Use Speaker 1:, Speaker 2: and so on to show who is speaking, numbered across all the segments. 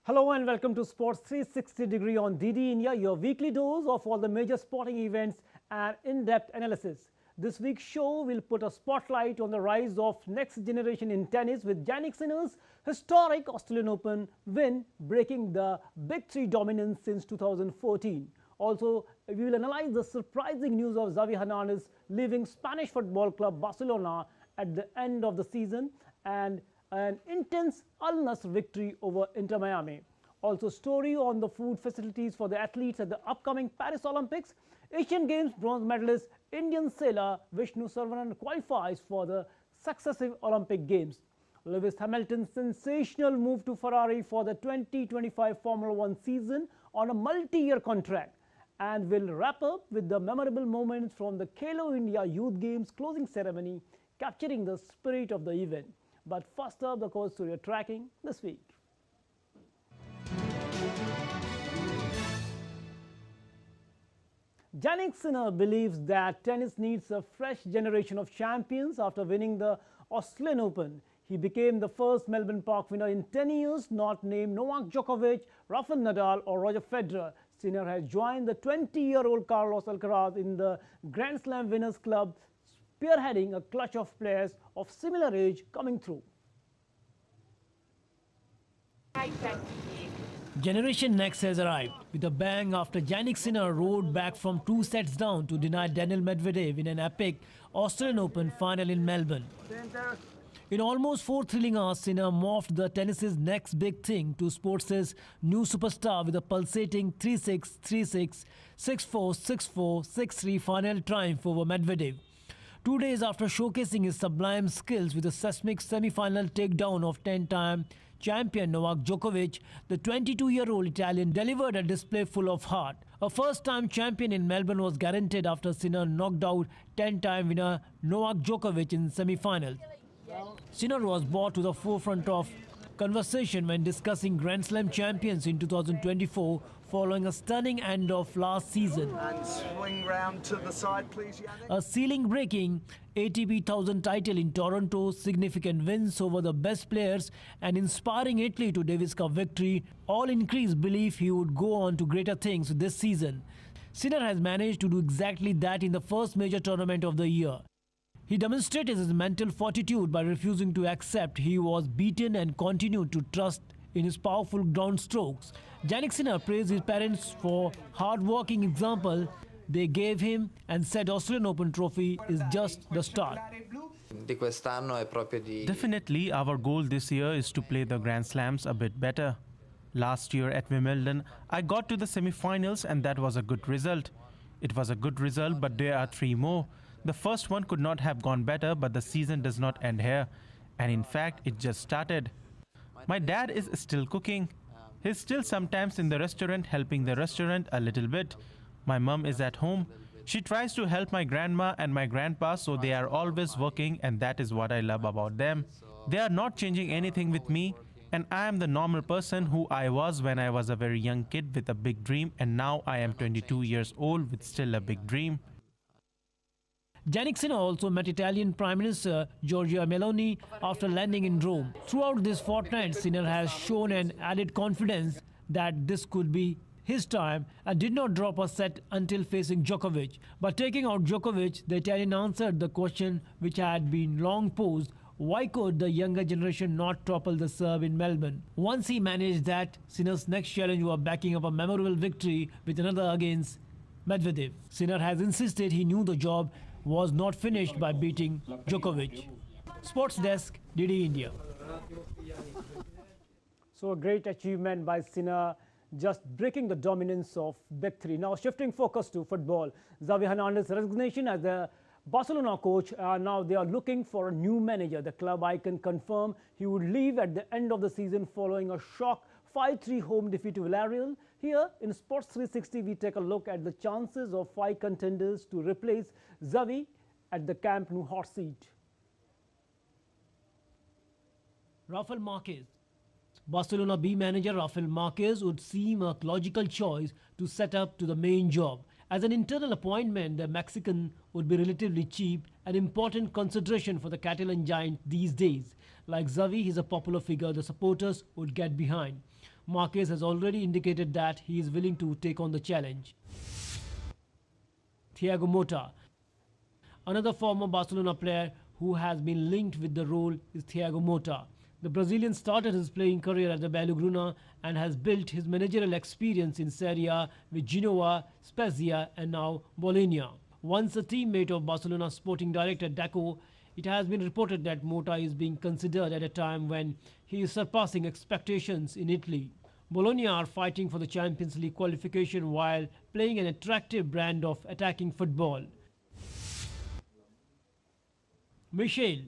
Speaker 1: Hello and welcome to Sports 360 Degree on DD India, your weekly dose of all the major sporting events and in-depth analysis. This week's show will put a spotlight on the rise of next generation in tennis with Jannik Sinner's historic Australian Open win, breaking the Big Three dominance since 2014. Also, we will analyze the surprising news of Xavi Hernandez leaving Spanish football club Barcelona at the end of the season and an intense Al Nassr victory over Inter Miami. Also, story on the food facilities for the athletes at the upcoming Paris Olympics. Asian Games bronze medalist Indian sailor Vishnu Saravanan qualifies for the successive Olympic Games. Lewis Hamilton's sensational move to Ferrari for the 2025 Formula One season on a multi-year contract. And we'll wrap up with the memorable moments from the Khelo India Youth Games closing ceremony, capturing the spirit of the event. But first up, the course to your tracking this week. Jannik Sinner believes that tennis needs a fresh generation of champions after winning the Australian Open. He became the first Melbourne Park winner in 10 years, not named Novak Djokovic, Rafael Nadal or Roger Federer. Sinner has joined the 20-year-old Carlos Alcaraz in the Grand Slam Winners Club, spearheading a clutch of players of similar age coming through. Generation Next has arrived with a bang after Jannik Sinner rode back from 2 sets down to deny Daniil Medvedev in an epic Australian Open final in Melbourne. In almost 4 thrilling hours, Sinner morphed the tennis's next big thing to sports' new superstar with a pulsating 3-6, 3-6, 6-4, 6-4, 6-3 final triumph over Medvedev. 2 days after showcasing his sublime skills with a seismic semi-final takedown of 10-time champion Novak Djokovic, the 22-year-old Italian delivered a display full of heart. A first-time champion in Melbourne was guaranteed after Sinner knocked out 10-time winner Novak Djokovic in semi-finals. Sinner was brought to the forefront of conversation when discussing Grand Slam champions in 2024 following a stunning end of last season.
Speaker 2: And swing round to the side, please, Jannik.
Speaker 1: A ceiling-breaking ATP 1000 title in Toronto, significant wins over the best players and inspiring Italy to Davis Cup victory all increased belief he would go on to greater things this season. Sinner has managed to do exactly that in the first major tournament of the year. He demonstrated his mental fortitude by refusing to accept he was beaten and continued to trust in his powerful ground strokes. Jannik Sinner praised his parents for hard-working example they gave him and said Australian Open trophy is just the start.
Speaker 3: Definitely, our goal this year is to play the Grand Slams a bit better. Last year at Wimbledon, I got to the semi-finals and that was a good result. It was a good result, but there are 3 more. The first one could not have gone better, but the season does not end here. And in fact, it just started. My dad is still cooking. He's still sometimes in the restaurant helping the restaurant a little bit. My mum is at home. She tries to help my grandma and my grandpa, so they are always working, and that is what I love about them. They are not changing anything with me, and I am the normal person who I was when I was a very young kid with a big dream, and now I am 22 years old with still a big dream.
Speaker 1: Jannik Sinner also met Italian Prime Minister Giorgia Meloni after landing in Rome. Throughout this fortnight, Sinner has shown an added confidence that this could be his time and did not drop a set until facing Djokovic. But taking out Djokovic, the Italian answered the question which had been long posed: why could the younger generation not topple the Serb in Melbourne? Once he managed that, Sinner's next challenge was backing up a memorable victory with another against Medvedev. Sinner has insisted he knew the job was not finished by beating Djokovic. Sports Desk, DD India. So a great achievement by Sinner, just breaking the dominance of Big Three. Now shifting focus to football. Xavi Hernandez's resignation as the Barcelona coach, now they are looking for a new manager. The club icon confirmed he would leave at the end of the season following a shock 5-3 home defeat to Villarreal. Here in Sports 360, we take a look at the chances of 5 contenders to replace Xavi at the Camp Nou hot seat. Rafael Marquez. Barcelona B manager Rafael Marquez would seem a logical choice to set up to the main job. As an internal appointment, the Mexican would be relatively cheap, an important consideration for the Catalan giant these days. Like Xavi, he's a popular figure the supporters would get behind. Marquez has already indicated that he is willing to take on the challenge. Thiago Motta. Another former Barcelona player who has been linked with the role is Thiago Motta. The Brazilian started his playing career at the Barcelona and has built his managerial experience in Serie A with Genoa, Spezia and now Bologna. Once a teammate of Barcelona sporting director Deco, it has been reported that Motta is being considered at a time when he is surpassing expectations in Italy. Bologna are fighting for the Champions League qualification while playing an attractive brand of attacking football. Michel.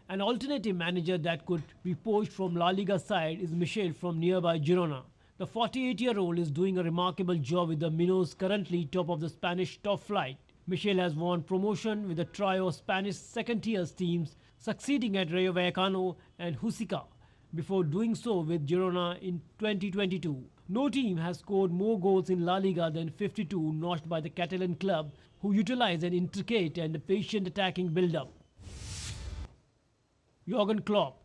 Speaker 1: An alternative manager that could be poached from La Liga side is Michel from nearby Girona. The 48-year-old is doing a remarkable job with the Minos, currently top of the Spanish top flight. Michel has won promotion with a trio of Spanish second-tier teams, succeeding at Rayo Vallecano and Huesca, before doing so with Girona in 2022. No team has scored more goals in La Liga than 52 notched by the Catalan club, who utilize an intricate and patient attacking build-up. Jurgen Klopp.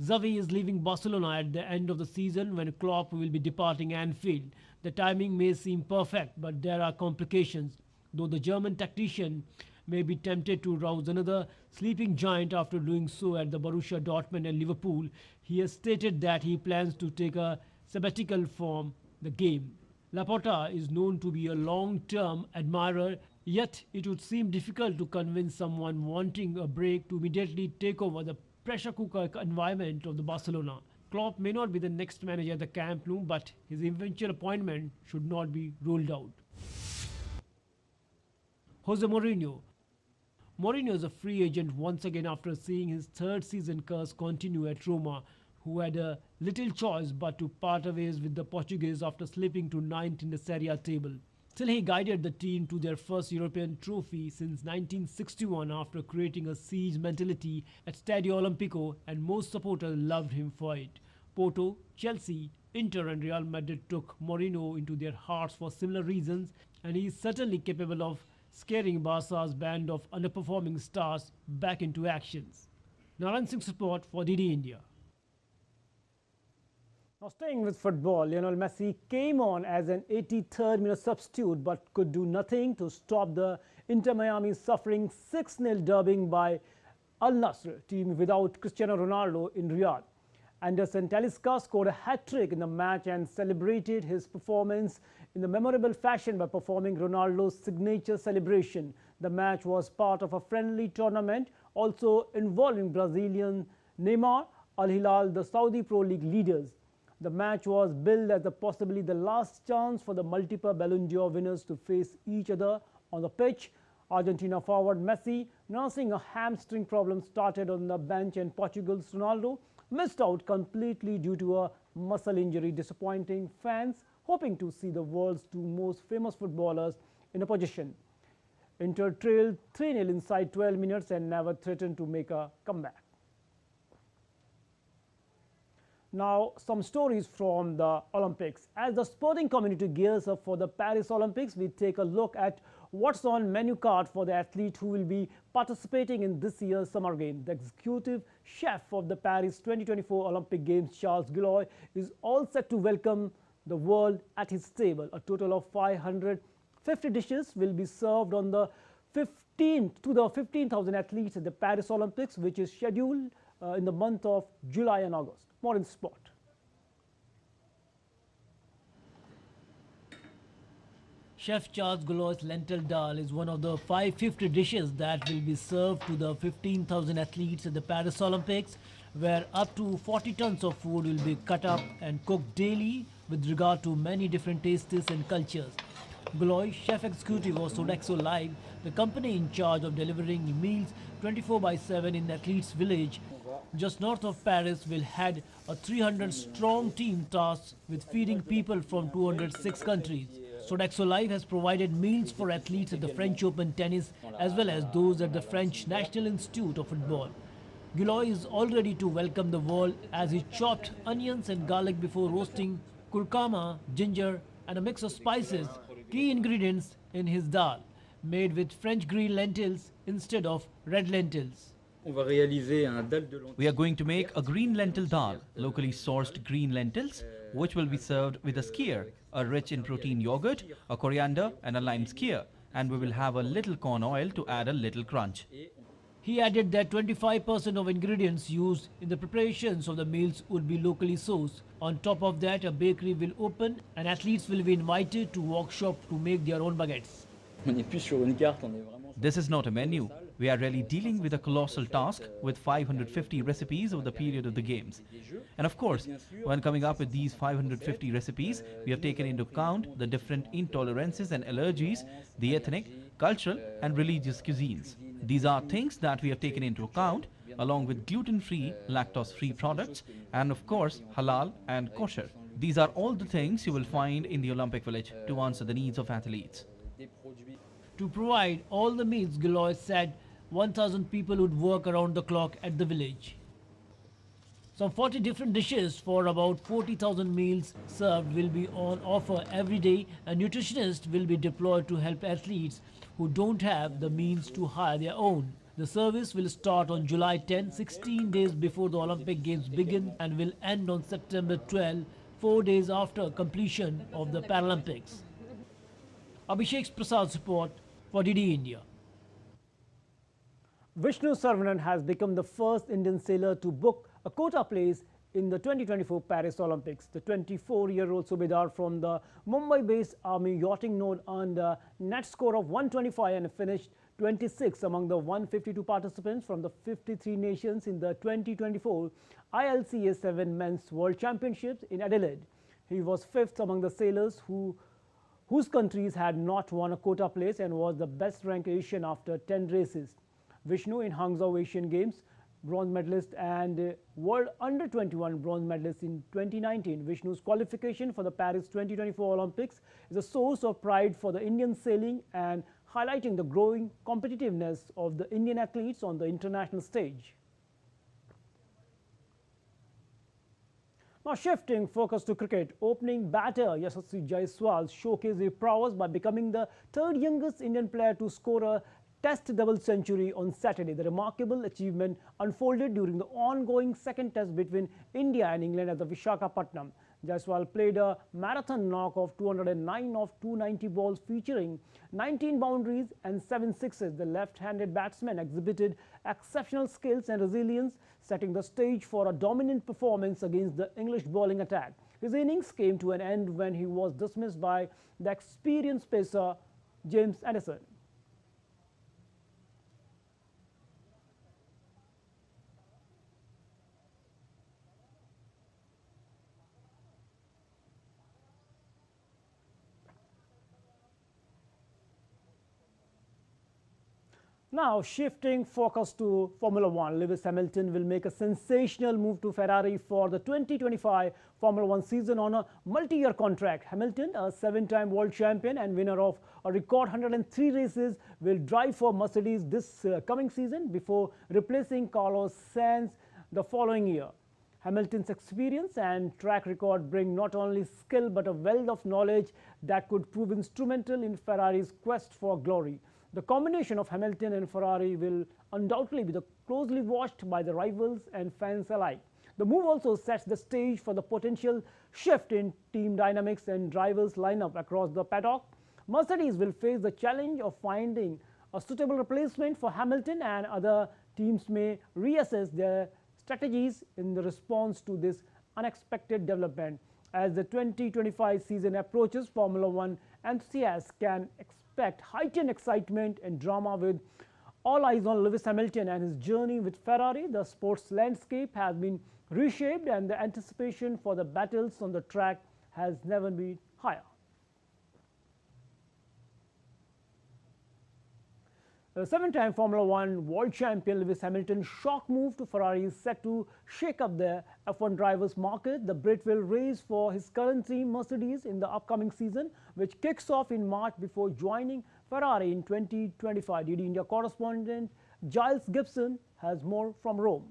Speaker 1: Xavi is leaving Barcelona at the end of the season when Klopp will be departing Anfield. The timing may seem perfect, but there are complications. Though the German tactician may be tempted to rouse another sleeping giant after doing so at the Borussia Dortmund and Liverpool, he has stated that he plans to take a sabbatical from the game. Laporta is known to be a long-term admirer, yet it would seem difficult to convince someone wanting a break to immediately take over the pressure cooker environment of the Barcelona. Klopp may not be the next manager at the Camp Nou, but his eventual appointment should not be ruled out. Jose Mourinho. Mourinho is a free agent once again after seeing his third season curse continue at Roma, who had a little choice but to part ways with the Portuguese after slipping to 9th in the Serie A table. Still, he guided the team to their first European trophy since 1961 after creating a siege mentality at Stadio Olimpico, and most supporters loved him for it. Porto, Chelsea, Inter and Real Madrid took Mourinho into their hearts for similar reasons, and he is certainly capable of scaring Barca's band of underperforming stars back into actions. Naran Singh's report for DD India. Now staying with football, Lionel Messi came on as an 83rd minute substitute but could do nothing to stop the Inter Miami suffering 6-0 drubbing by Al Nassr team without Cristiano Ronaldo in Riyadh. Anderson Talisca scored a hat-trick in the match and celebrated his performance in the memorable fashion by performing Ronaldo's signature celebration. The match was part of a friendly tournament also involving Brazilian Neymar, Al Hilal, the Saudi Pro League leaders. The match was billed as possibly the last chance for the multiple Ballon d'Or winners to face each other on the pitch. Argentina forward Messi, nursing a hamstring problem, started on the bench, and Portugal's Ronaldo missed out completely due to a muscle injury, disappointing fans hoping to see the world's two most famous footballers in a position. Inter trailed 3-0 inside 12 minutes and never threatened to make a comeback. Now, some stories from the Olympics. As the sporting community gears up for the Paris Olympics, we take a look at what's on menu card for the athlete who will be participating in this year's Summer Games. The executive chef of the Paris 2024 Olympic Games, Charles Guilloy, is all set to welcome the world at his table. A total of 550 dishes will be served on the 15,000 athletes at the Paris Olympics, which is scheduled in the month of July and August. More in sport. Chef Charles Guilloy's lentil dal is one of the 550 dishes that will be served to the 15,000 athletes at the Paris Olympics, where up to 40 tons of food will be cut up and cooked daily with regard to many different tastes and cultures. Guilloy, chef executive of Sodexo Live, the company in charge of delivering meals 24/7 in Athletes Village, just north of Paris, will head a 300-strong team tasked with feeding people from 206 countries. Sodexo Live has provided meals for athletes at the French Open tennis as well as those at the French National Institute of Football. Guilloy is all ready to welcome the world as he chopped onions and garlic before roasting curcuma, ginger and a mix of spices, key ingredients in his dal, made with French green lentils instead of red lentils.
Speaker 4: We are going to make a green lentil dal, locally sourced green lentils, which will be served with a skyr, a rich in protein yogurt, a coriander and a lime skyr. And we will have a little corn oil to add a little crunch.
Speaker 1: He added that 25% of ingredients used in the preparations of the meals would be locally sourced. On top of that, a bakery will open and athletes will be invited to workshop to make their own baguettes.
Speaker 4: This is not a menu. We are really dealing with a colossal task with 550 recipes over the period of the games. And of course, when coming up with these 550 recipes, we have taken into account the different intolerances and allergies, the ethnic, cultural and religious cuisines. These are things that we have taken into account, along with gluten-free, lactose-free products, and of course, halal and kosher. These are all the things you will find in the Olympic Village to answer the needs of athletes.
Speaker 1: To provide all the meals, Galois said 1,000 people would work around the clock at the village. Some 40 different dishes for about 40,000 meals served will be on offer every day. A nutritionist will be deployed to help athletes who don't have the means to hire their own. The service will start on July 10, 16 days before the Olympic Games begin, and will end on September 12, 4 days after completion of the Paralympics. Abhishek Prasad's report for DD India. Vishnu Saravanan has become the first Indian sailor to book a quota place in the 2024 Paris Olympics. The 24-year-old Subedar from the Mumbai-based Army yachting node earned a net score of 125 and finished 26 among the 152 participants from the 53 nations in the 2024 ILCA 7 Men's World Championships in Adelaide. He was fifth among the sailors whose countries had not won a quota place and was the best-ranked Asian after 10 races. Vishnu in Hangzhou Asian Games, bronze medalist and World Under-21 bronze medalist in 2019. Vishnu's qualification for the Paris 2024 Olympics is a source of pride for the Indian sailing and highlighting the growing competitiveness of the Indian athletes on the international stage. Now shifting focus to cricket, opening batter Yashasvi Jaiswal showcased his prowess by becoming the third youngest Indian player to score a Test double century on Saturday. The remarkable achievement unfolded during the ongoing second test between India and England at the Visakhapatnam. Jaiswal played a marathon knock of 209 of 290 balls featuring 19 boundaries and 7 sixes. The left-handed batsman exhibited exceptional skills and resilience, setting the stage for a dominant performance against the English bowling attack. His innings came to an end when he was dismissed by the experienced pacer James Anderson. Now shifting focus to Formula One, Lewis Hamilton will make a sensational move to Ferrari for the 2025 Formula One season on a multi-year contract. Hamilton, a 7-time world champion and winner of a record 103 races, will drive for Mercedes this coming season before replacing Carlos Sainz the following year. Hamilton's experience and track record bring not only skill but a wealth of knowledge that could prove instrumental in Ferrari's quest for glory. The combination of Hamilton and Ferrari will undoubtedly be closely watched by the rivals and fans alike. The move also sets the stage for the potential shift in team dynamics and drivers' lineup across the paddock. Mercedes will face the challenge of finding a suitable replacement for Hamilton, and other teams may reassess their strategies in the response to this unexpected development. As the 2025 season approaches, Formula One enthusiasts can expect heightened excitement and drama with all eyes on Lewis Hamilton and his journey with Ferrari. The sports landscape has been reshaped and the anticipation for the battles on the track has never been higher. The 7-time Formula One world champion Lewis Hamilton's shock move to Ferrari is set to shake up the F1 drivers' market. The Brit will race for his current team Mercedes in the upcoming season, which kicks off in March before joining Ferrari in 2025. DD India correspondent Giles Gibson has more from Rome.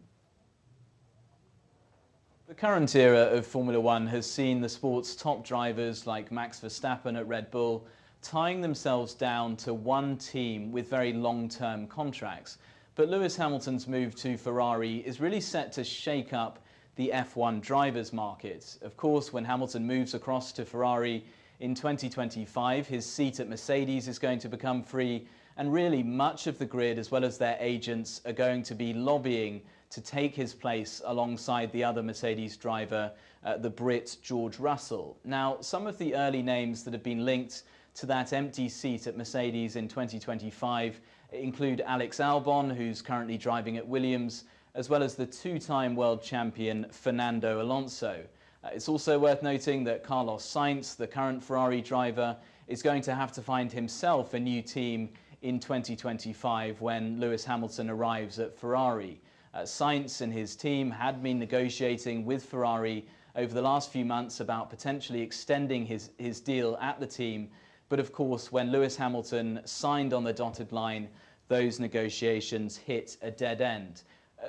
Speaker 5: The current era of Formula One has seen the sport's top drivers like Max Verstappen at Red Bull tying themselves down to one team with very long-term contracts. But Lewis Hamilton's move to Ferrari is really set to shake up the F1 drivers market. Of course, when Hamilton moves across to Ferrari in 2025, his seat at Mercedes is going to become free, and really much of the grid, as well as their agents, are going to be lobbying to take his place alongside the other Mercedes driver, the Brit George Russell. Now, some of the early names that have been linked to that empty seat at Mercedes in 2025 include Alex Albon, who's currently driving at Williams, as well as the two-time world champion Fernando Alonso. It's also worth noting that Carlos Sainz, the current Ferrari driver, is going to have to find himself a new team in 2025 when Lewis Hamilton arrives at Ferrari. Sainz and his team had been negotiating with Ferrari over the last few months about potentially extending his deal at the team. But of course, when Lewis Hamilton signed on the dotted line, those negotiations hit a dead end.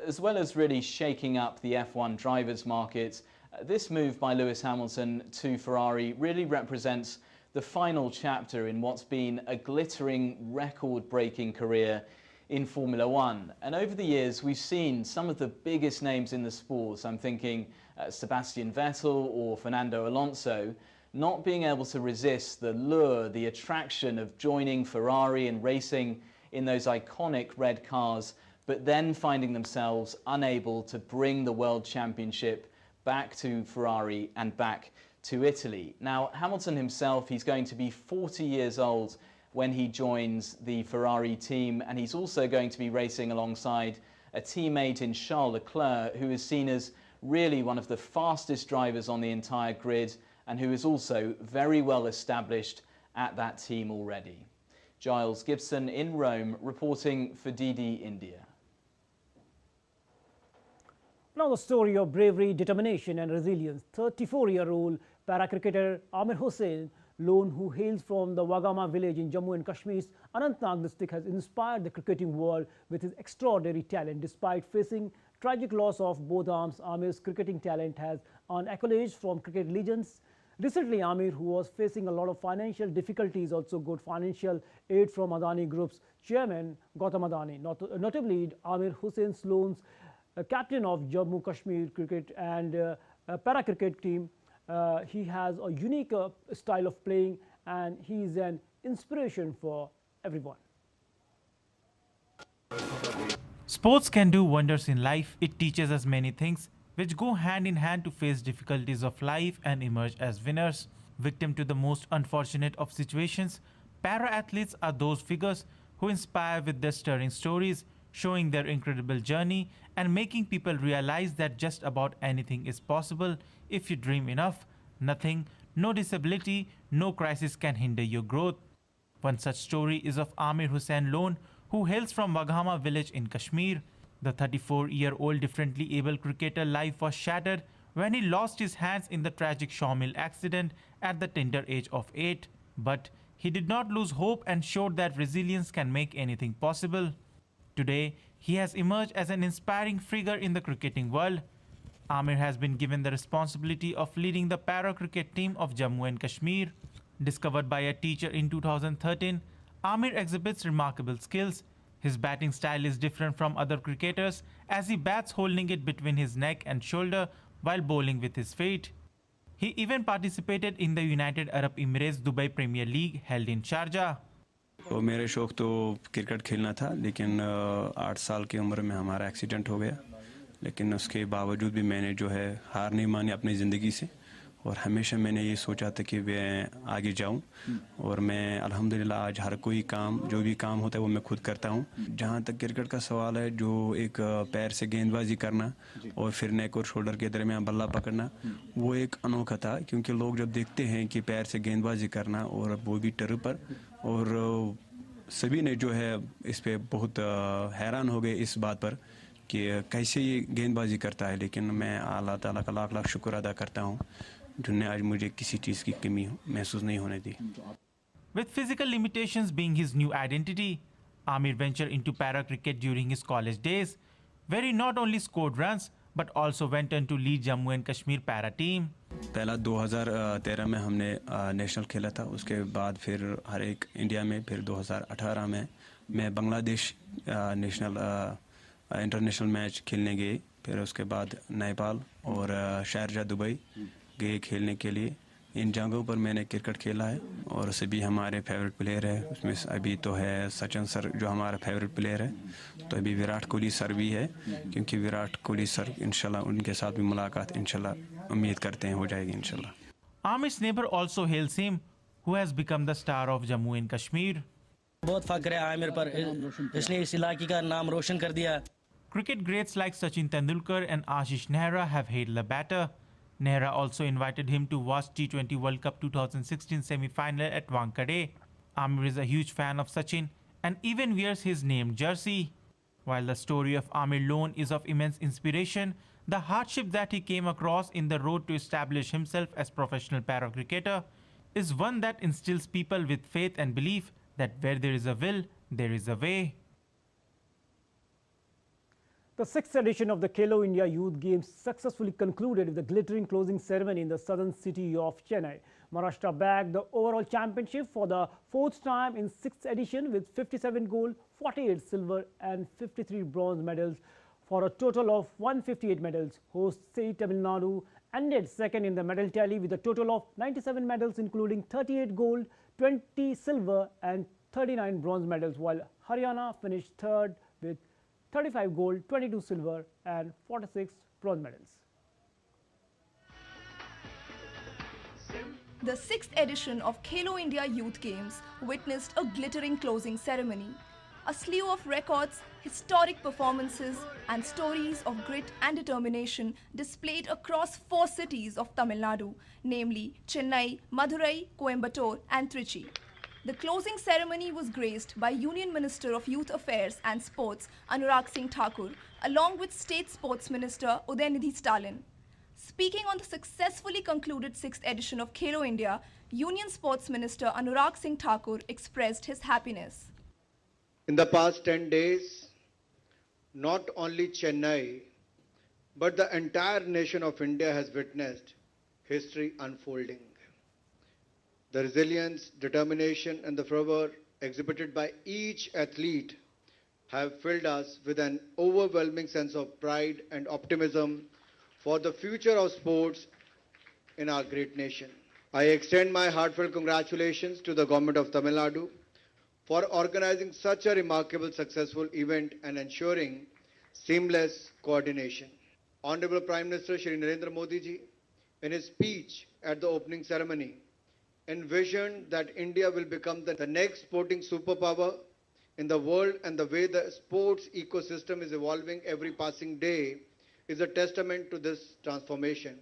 Speaker 5: As well as really shaking up the F1 drivers market, this move by Lewis Hamilton to Ferrari really represents the final chapter in what's been a glittering, record-breaking career in Formula One. And over the years, we've seen some of the biggest names in the sport. I'm thinking Sebastian Vettel or Fernando Alonso, not being able to resist the lure, the attraction of joining Ferrari and racing in those iconic red cars, but then finding themselves unable to bring the World Championship back to Ferrari and back to Italy. Now, Hamilton himself, he's going to be 40 years old when he joins the Ferrari team, and he's also going to be racing alongside a teammate in Charles Leclerc, who is seen as really one of the fastest drivers on the entire grid, and who is also very well established at that team already. Giles Gibson in Rome, reporting for DD India.
Speaker 1: Now the story of bravery, determination and resilience. 34-year-old para-cricketer Amir Hossain Lone, who hails from the Wagama village in Jammu and Kashmir's Anantnag district, has inspired the cricketing world with his extraordinary talent. Despite facing tragic loss of both arms, Amir's cricketing talent has earned accolades from cricket legends. Recently, Amir, who was facing a lot of financial difficulties, also got financial aid from Adani Group's chairman Gautam Adani. Notably, Amir Hossain Lone's captain of Jammu Kashmir cricket and para-cricket team. He has a unique style of playing, and he is an inspiration for everyone.
Speaker 3: Sports can do wonders in life. It teaches us many things which go hand in hand to face difficulties of life and emerge as winners. Victim to the most unfortunate of situations, para-athletes are those figures who inspire with their stirring stories, showing their incredible journey and making people realize that just about anything is possible if you dream enough. Nothing, no disability, no crisis can hinder your growth. One such story is of Amir Hossain Lone, who hails from Waghama village in Kashmir. The 34-year-old differently able cricketer life was shattered when he lost his hands in the tragic sawmill accident at the tender age of 8. But he did not lose hope and showed that resilience can make anything possible. Today, he has emerged as an inspiring figure in the cricketing world. Amir has been given the responsibility of leading the para-cricket team of Jammu and Kashmir. Discovered by a teacher in 2013, Amir exhibits remarkable skills. His batting style is different from other cricketers as he bats holding it between his neck and shoulder while bowling with his feet. He even participated in the United Arab Emirates Dubai Premier League held in Sharjah.
Speaker 6: तो मेरे शौक़ तो cricket खेलना था, लेकिन 8 साल की उम्र में हमारा एक्सीडेंट हो गया। लेकिन उसके बावजूद भी मैंने जो है हार नहीं मानी अपनी ज़िंदगी से, और हमेशा मैंने ये सोचा था कि मैं आगे जाऊं, और मैं अल्हम्दुलिल्लाह आज हर कोई काम, जो भी काम होता है वो मैं खुद करता हूं। जहां तक क्रिकेट का सवाल है, जो एक पैर से गेंदबाजी करना और फिर नेक और शोल्डर के दरमियान बल्ला पकड़ना, वो एक अनोखा था, क्योंकि लोग जब देखते हैं कि पैर से गेंदबाजी करना और वो भी टर्फ पर, और सभी ने जो है इस पे बहुत हैरान हो गए इस बात पर कि कैसे ये गेंदबाजी करता है। लेकिन मैं अल्लाह ताला का लाख लाख शुक्र अदा करता हूँ जिन्हें आज मुझे किसी चीज़ की कमी महसूस नहीं होने दी।
Speaker 3: With physical limitations being his new identity, Amir ventured into para-cricket during his college days, where he not only scored runs but also went on to lead Jammu and Kashmir para team.
Speaker 6: पहला 2013 में हमने national खेला था, उसके बाद फिर हर एक India में, फिर 2018 में मैं बांग्लादेश नेशनल इंटरनेशनल मैच खेलने गए फिर उसके बाद नेपाल और शारजा दुबई गए खेलने के लिए। इन जगहों पर मैंने क्रिकेट खेला है और सभी हमारे फेवरेट प्लेयर है। उसमें अभी तो है सचिन सर जो हमारा फेवरेट प्लेयर है, तो अभी विराट कोहली सर भी है, क्योंकि विराट कोहली सर इंशाल्लाह उनके साथ भी मुलाकात इंशाल्लाह उम्मीद करते हैं हो जाएगी इंशाल्लाह।
Speaker 3: Amir's neighbor also hails him, who has become the star of Jammu and Kashmir.
Speaker 7: बहुत फख्र है आमिर पर, इसने इस इलाके का नाम रोशन कर दिया।
Speaker 3: Cricket greats like Sachin Tendulkar and Ashish Nehra have hailed the batter. Nehra also invited him to watch T20 World Cup 2016 semi-final at Wankhede. Amir is a huge fan of Sachin and even wears his name jersey. While the story of Amir Lone is of immense inspiration, the hardship that he came across in the road to establish himself as professional para-cricketer is one that instills people with faith and belief that where there is a will, there is a way.
Speaker 1: The 6th edition of the Khelo India Youth Games successfully concluded with a glittering closing ceremony in the southern city of Chennai. Maharashtra bagged the overall championship for the 4th time in 6th edition with 57 gold, 48 silver and 53 bronze medals for a total of 158 medals. Host state Tamil Nadu ended second in the medal tally with a total of 97 medals including 38 gold, 20 silver and 39 bronze medals, while Haryana finished third with 35 gold, 22 silver and 46 bronze medals.
Speaker 8: The 6th edition of Khelo India Youth Games witnessed a glittering closing ceremony. A slew of records, historic performances and stories of grit and determination displayed across 4 cities of Tamil Nadu, namely Chennai, Madurai, Coimbatore and Trichy. The closing ceremony was graced by Union Minister of Youth Affairs and Sports Anurag Singh Thakur along with State Sports Minister Udayanidhi Stalin. Speaking on the successfully concluded 6th edition of Khelo India, Union Sports Minister Anurag Singh Thakur expressed his happiness.
Speaker 9: In the past 10 days, not only Chennai, but the entire nation of India has witnessed history unfolding. The resilience, determination and the fervor exhibited by each athlete have filled us with an overwhelming sense of pride and optimism for the future of sports in our great nation. I extend my heartfelt congratulations to the Government of Tamil Nadu for organizing such a remarkable successful event and ensuring seamless coordination. Honorable Prime Minister Shri Narendra Modi ji, in his speech at the opening ceremony, envisioned that India will become the next sporting superpower in the world, and the way the sports ecosystem is evolving every passing day is a testament to this transformation.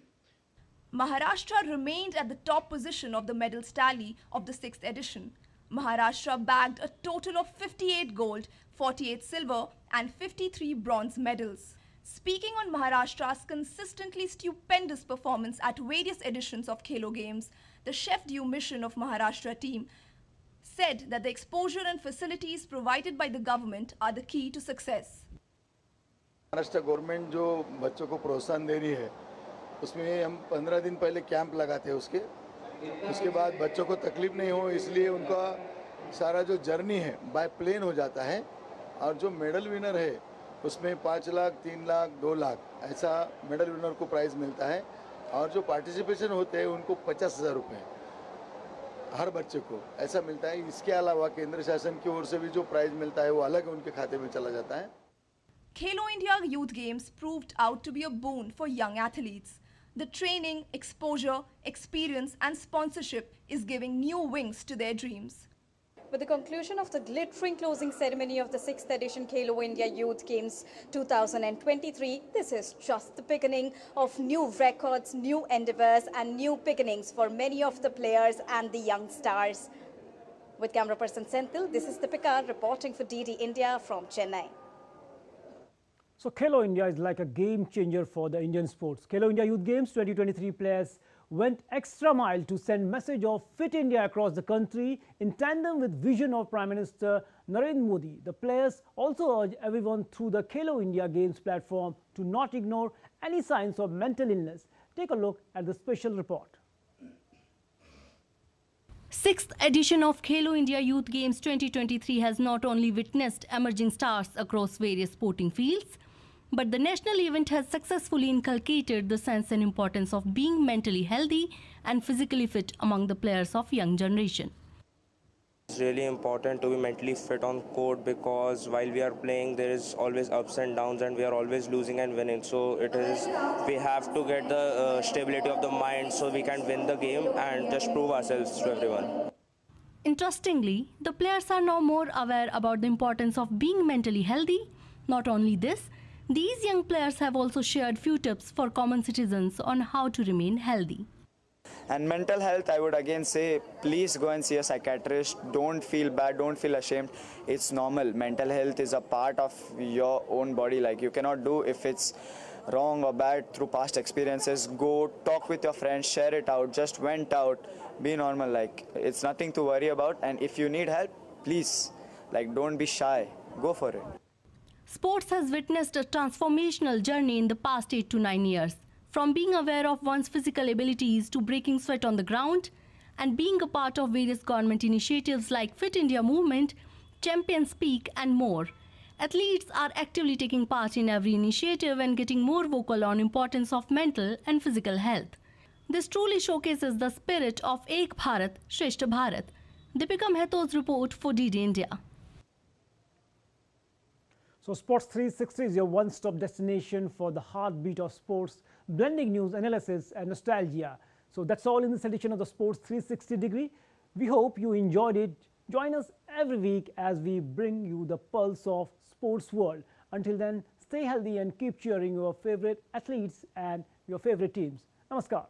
Speaker 8: Maharashtra remained at the top position of the medals tally of the 6th edition. Maharashtra bagged a total of 58 gold, 48 silver and 53 bronze medals. Speaking on Maharashtra's consistently stupendous performance at various editions of Khelo Games, the chef du mission of Maharashtra team said that the exposure and facilities provided by the government are the key to success.
Speaker 10: Maharashtra government जो बच्चों को प्रोत्साहन दे रही है, उसमें हम 15 दिन पहले कैंप लगाते हैं उसके बाद बच्चों को तकलीफ नहीं हो इसलिए उनका सारा जो जर्नी है बाय प्लेन हो जाता है, और जो मेडल विनर है उसमें 5 लाख, 3 लाख, 2 लाख ऐसा मेडल विनर को प्राइज़ मिलता है, और जो पार्टिसिपेशन होते हैं उनको 50,000 रुपये हर बच्चे को ऐसा मिलता है। इसके अलावा केंद्र शासन की ओर से भी जो प्राइज़ मिलता है वो अलग उनके खाते में चला जाता है।
Speaker 8: Khelo India Youth Games proved out to be a boon for young athletes. The training, exposure, experience and sponsorship is giving new wings to their dreams.
Speaker 11: With the conclusion of the glittering closing ceremony of the 6th edition Khelo India Youth Games 2023, this is just the beginning of new records, new endeavours and new beginnings for many of the players and the young stars. With camera person Senthil, this is Deepika reporting for DD India from Chennai.
Speaker 1: So Khelo India is like a game changer for the Indian sports. Khelo India Youth Games 2023 players went extra mile to send message of Fit India across the country in tandem with vision of Prime Minister Narendra Modi. The players also urge everyone through the Khelo India Games platform to not ignore any signs of mental illness. Take a look at the special report.
Speaker 12: 6th edition of Khelo India Youth Games 2023 has not only witnessed emerging stars across various sporting fields, But the national event has successfully inculcated the sense and importance of being mentally healthy and physically fit among the players of young generation.
Speaker 13: It's really important to be mentally fit on court because while we are playing there is always ups and downs and we are always losing and winning. So we have to get the stability of the mind so we can win the game and just prove ourselves to everyone.
Speaker 12: Interestingly, the players are now more aware about the importance of being mentally healthy. Not only this, these young players have also shared few tips for common citizens on how to remain healthy.
Speaker 14: And mental health, I would again say, please go and see a psychiatrist. Don't feel bad, don't feel ashamed. It's normal. Mental health is a part of your own body. Like, you cannot do if it's wrong or bad through past experiences. Go talk with your friends, share it out, just vent out, be normal. Like, it's nothing to worry about. And if you need help, please, like, don't be shy. Go for it.
Speaker 12: Sports has witnessed a transformational journey in the past 8 to 9 years. From being aware of one's physical abilities to breaking sweat on the ground and being a part of various government initiatives like Fit India movement, Champions Speak and more. Athletes are actively taking part in every initiative and getting more vocal on importance of mental and physical health. This truly showcases the spirit of Ek Bharat, Shreshth Bharat. Deepika Mehto's report for DD India.
Speaker 1: So Sports 360 is your one-stop destination for the heartbeat of sports, blending news, analysis and nostalgia. So that's all in this edition of the Sports 360 Degree. We hope you enjoyed it. Join us every week as we bring you the pulse of sports world. Until then, stay healthy and keep cheering your favorite athletes and your favorite teams. Namaskar.